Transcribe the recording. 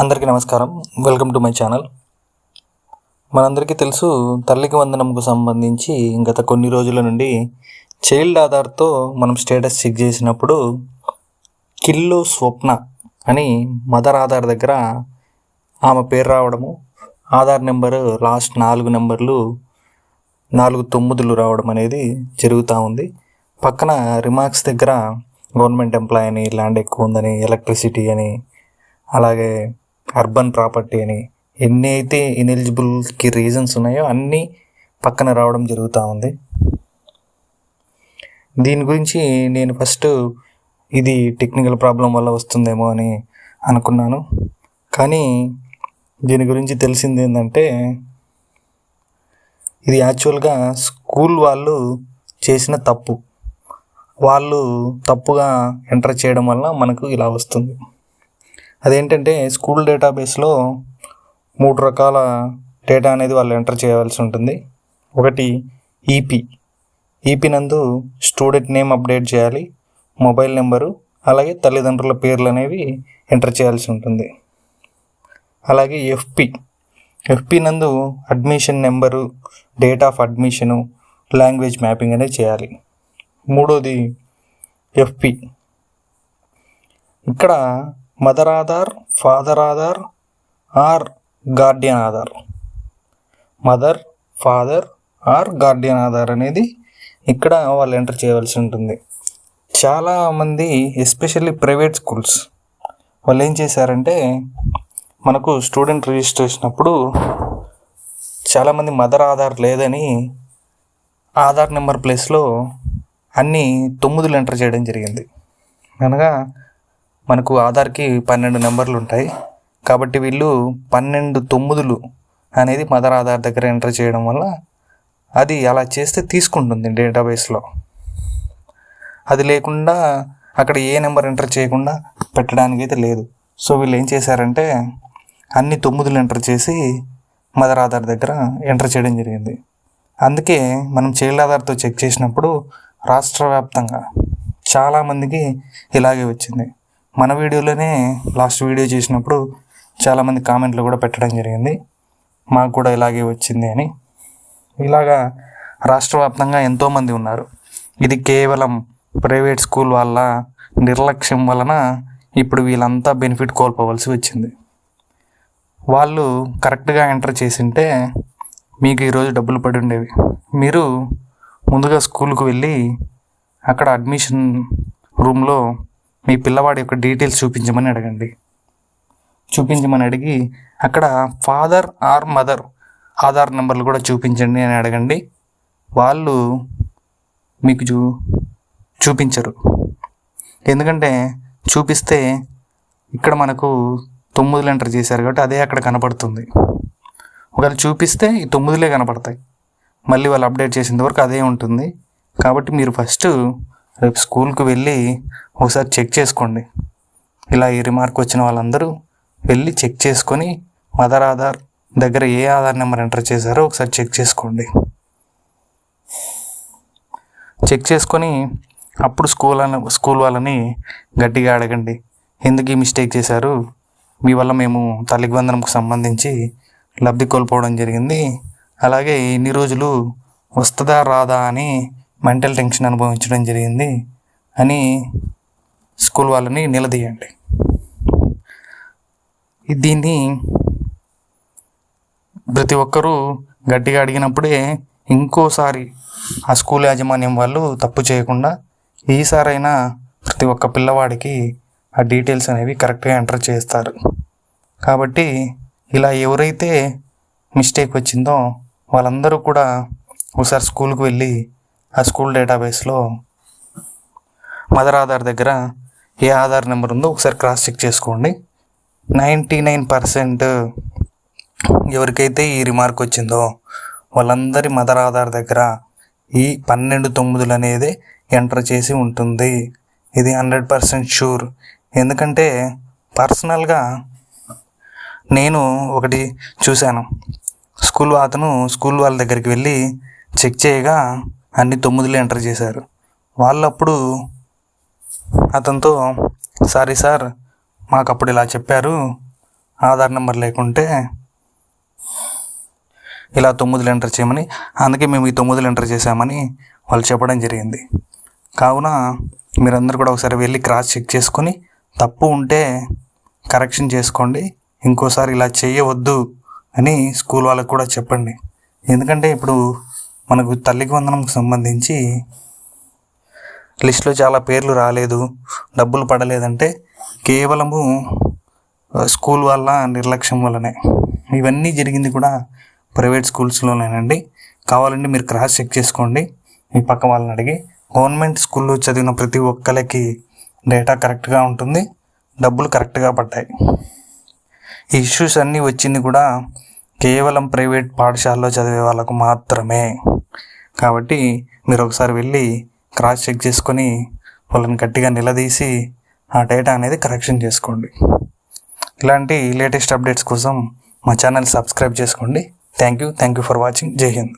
అందరికీ నమస్కారం. Welcome to my channel. మనందరికీ తెలుసు, తల్లికి వందనంకు సంబంధించి గత కొన్ని రోజుల నుండి చైల్డ్ ఆధార్తో మనం స్టేటస్ చెక్ చేసినప్పుడు కిల్లు స్వప్న అని మదర్ ఆధార్ దగ్గర ఆమె పేరు రావడము, ఆధార్ నెంబరు లాస్ట్ 4 నెంబర్లు 4 9లు రావడం అనేది జరుగుతూ ఉంది. పక్కన రిమార్క్స్ దగ్గర గవర్నమెంట్ ఎంప్లాయ్ అని, ల్యాండ్ ఎక్కువ ఉందని, ఎలక్ట్రిసిటీ అని, అలాగే అర్బన్ ప్రాపర్టీ అని ఎన్ని అయితే ఇనెలిజిబుల్కి రీజన్స్ ఉన్నాయో అన్నీ పక్కన రావడం జరుగుతూ ఉంది. దీని గురించి నేను ఫస్ట్ ఇది టెక్నికల్ ప్రాబ్లం వల్ల వస్తుందేమో అని అనుకున్నాను. కానీ దీని గురించి తెలిసింది ఏంటంటే, ఇది యాక్చువల్గా స్కూల్ వాళ్ళు చేసిన తప్పు. వాళ్ళు తప్పుగా ఎంటర్ చేయడం వల్ల మనకు ఇలా వస్తుంది. అదేంటంటే, స్కూల్ డేటాబేస్లో 3 రకాల డేటా అనేది వాళ్ళు ఎంటర్ చేయవలసి ఉంటుంది. ఒకటి ఈపీ నందు స్టూడెంట్ నేమ్ అప్డేట్ చేయాలి, మొబైల్ నెంబరు, అలాగే తల్లిదండ్రుల పేర్లు అనేవి ఎంటర్ చేయాల్సి ఉంటుంది. అలాగే ఎఫ్పి నందు admission number, date of admission, language mapping అనేది చేయాలి. మూడోది ఎఫ్పి. ఇక్కడ mother Aadhaar, father Aadhaar are Guardian Aadhaar, mother, father are Guardian Aadhaar అనేది ఇక్కడ వాళ్ళు ఎంటర్ చేయవలసి ఉంటుంది. చాలామంది ఎస్పెషల్లీ ప్రైవేట్ స్కూల్స్ వాళ్ళు ఏం చేశారంటే, మనకు స్టూడెంట్ రిజిస్ట్రేషన్ అప్పుడు చాలామంది మదర్ ఆధార్ లేదని ఆధార్ నెంబర్ ప్లేస్లో అన్నీ 9లు ఎంటర్ చేయడం జరిగింది. అనగా మనకు ఆధార్కి 12 నెంబర్లు ఉంటాయి కాబట్టి వీళ్ళు 12 9లు అనేది మదర్ ఆధార్ దగ్గర ఎంటర్ చేయడం వల్ల అది అలా చేస్తే తీసుకుంటుంది డేటాబేస్లో. అది లేకుండా అక్కడ ఏ నెంబర్ ఎంటర్ చేయకుండా పెట్టడానికి అయితే లేదు. సో వీళ్ళు ఏం చేశారంటే, అన్ని 9లు ఎంటర్ చేసి మదర్ ఆధార్ దగ్గర ఎంటర్ చేయడం జరిగింది. అందుకే మనం చైల్డ్ ఆధార్తో చెక్ చేసినప్పుడు రాష్ట్ర వ్యాప్తంగా చాలామందికి ఇలాగే వచ్చింది. మన వీడియోలోనే లాస్ట్ వీడియో చేసినప్పుడు చాలామంది కామెంట్లు కూడా పెట్టడం జరిగింది, మాకు కూడా ఇలాగే వచ్చింది అని. ఇలాగా రాష్ట్ర వ్యాప్తంగా ఎంతోమంది ఉన్నారు. ఇది కేవలం ప్రైవేట్ స్కూల్ వాళ్ళ నిర్లక్ష్యం వలన ఇప్పుడు వీళ్ళంతా బెనిఫిట్ కోల్పోవలసి వచ్చింది. వాళ్ళు కరెక్ట్గా ఎంటర్ చేసింటే మీకు ఈరోజు డబ్బులు పడి ఉండేవి. మీరు ముందుగా స్కూల్కి వెళ్ళి అక్కడ అడ్మిషన్ రూమ్లో మీ పిల్లవాడి యొక్క డీటెయిల్స్ చూపించమని అడిగి అక్కడ ఫాదర్ ఆర్ మదర్ ఆధార్ నెంబర్లు కూడా చూపించండి అని అడగండి. వాళ్ళు మీకు చూపించరు. ఎందుకంటే చూపిస్తే ఇక్కడ మనకు 9లు ఎంటర్ చేశారు కాబట్టి అదే అక్కడ కనపడుతుంది. ఒకవేళ చూపిస్తే ఈ 9లే కనపడతాయి, మళ్ళీ వాళ్ళు అప్డేట్ చేసేంత వరకు అదే ఉంటుంది. కాబట్టి మీరు ఫస్ట్ రేపు స్కూల్కి వెళ్ళి ఒకసారి చెక్ చేసుకోండి. ఇలా ఈ రిమార్క్ వచ్చిన వాళ్ళందరూ వెళ్ళి చెక్ చేసుకొని మదర్ ఆధార్ దగ్గర ఏ ఆధార్ నెంబర్ ఎంటర్ చేశారో ఒకసారి చెక్ చేసుకోండి. చెక్ చేసుకొని అప్పుడు స్కూల్ వాళ్ళని గట్టిగా అడగండి, ఎందుకు ఈ మిస్టేక్ చేశారు, మీ వల్ల మేము తల్లికి వందనంకు సంబంధించి లబ్ధి కోల్పోవడం జరిగింది, అలాగే ఇన్ని రోజులు వస్తుందా రాదా అని మెంటల్ టెన్షన్ అనుభవించడం జరిగింది అని స్కూల్ వాళ్ళని నిలదీయండి. దీన్ని ప్రతి ఒక్కరూ గట్టిగా అడిగినప్పుడే ఇంకోసారి ఆ స్కూల్ యాజమాన్యం వాళ్ళు తప్పు చేయకుండా ఈసారైనా ప్రతి ఒక్క పిల్లవాడికి ఆ డీటెయిల్స్ అనేవి కరెక్ట్గా ఎంటర్ చేస్తారు. కాబట్టి ఇలా ఎవరైతే మిస్టేక్ వచ్చిందో వాళ్ళందరూ కూడా ఒకసారి స్కూల్కి వెళ్ళి ఆ స్కూల్ డేటాబేస్లో మదర్ ఆధార్ దగ్గర ఏ ఆధార్ నెంబర్ ఉందో ఒకసారి క్రాస్ చెక్ చేసుకోండి. 99% ఎవరికైతే ఈ రిమార్క్ వచ్చిందో వాళ్ళందరి మదర్ ఆధార్ దగ్గర ఈ 12 9లు అనేది ఎంటర్ చేసి ఉంటుంది. ఇది 100% షూర్. ఎందుకంటే పర్సనల్గా నేను ఒకటి చూశాను. స్కూల్ వాళ్ళ దగ్గరికి వెళ్ళి చెక్ చేయగా అన్ని 9లు ఎంటర్ చేశారు. వాళ్ళప్పుడు అతనితో, సారీ సార్, మాకు అప్పుడు ఇలా చెప్పారు, ఆధార్ నెంబర్ లేకుంటే ఇలా 9 ఎంటర్ చేయమని, అందుకే మేము ఈ 9 ఎంటర్ చేసామని వాళ్ళు చెప్పడం జరిగింది. కావున మీరందరూ కూడా ఒకసారి వెళ్ళి క్రాస్ చెక్ చేసుకొని తప్పు ఉంటే కరెక్షన్ చేసుకోండి. ఇంకోసారి ఇలా చేయవద్దు అని స్కూల్ వాళ్ళకు కూడా చెప్పండి. ఎందుకంటే ఇప్పుడు మనకు తల్లికి వందనంకి సంబంధించి లిస్టులో చాలా పేర్లు రాలేదు, డబ్బులు పడలేదంటే కేవలము స్కూల్ వాళ్ళ నిర్లక్ష్యం వల్లనే. ఇవన్నీ జరిగింది కూడా ప్రైవేట్ స్కూల్స్లోనేనండి. కావాలంటే మీరు క్రాస్ చెక్ చేసుకోండి మీ పక్క వాళ్ళని అడిగి. గవర్నమెంట్ స్కూల్లో చదివిన ప్రతి ఒక్కరికి డేటా కరెక్ట్గా ఉంటుంది, డబ్బులు కరెక్ట్గా పడ్డాయి. ఈ ఇష్యూస్ అన్నీ వచ్చింది కూడా కేవలం ప్రైవేట్ పాఠశాలలో చదివే వాళ్ళకు మాత్రమే. కాబట్టి మీరు ఒకసారి వెళ్ళి క్రాస్ చెక్ చేసుకొని వాళ్ళని గట్టిగా నిలదీసి ఆ డేటా అనేది కరెక్షన్ చేసుకోండి. ఇలాంటి లేటెస్ట్ అప్డేట్స్ కోసం మా ఛానల్ సబ్స్క్రైబ్ చేసుకోండి. Thank you for watching. జై హింద్.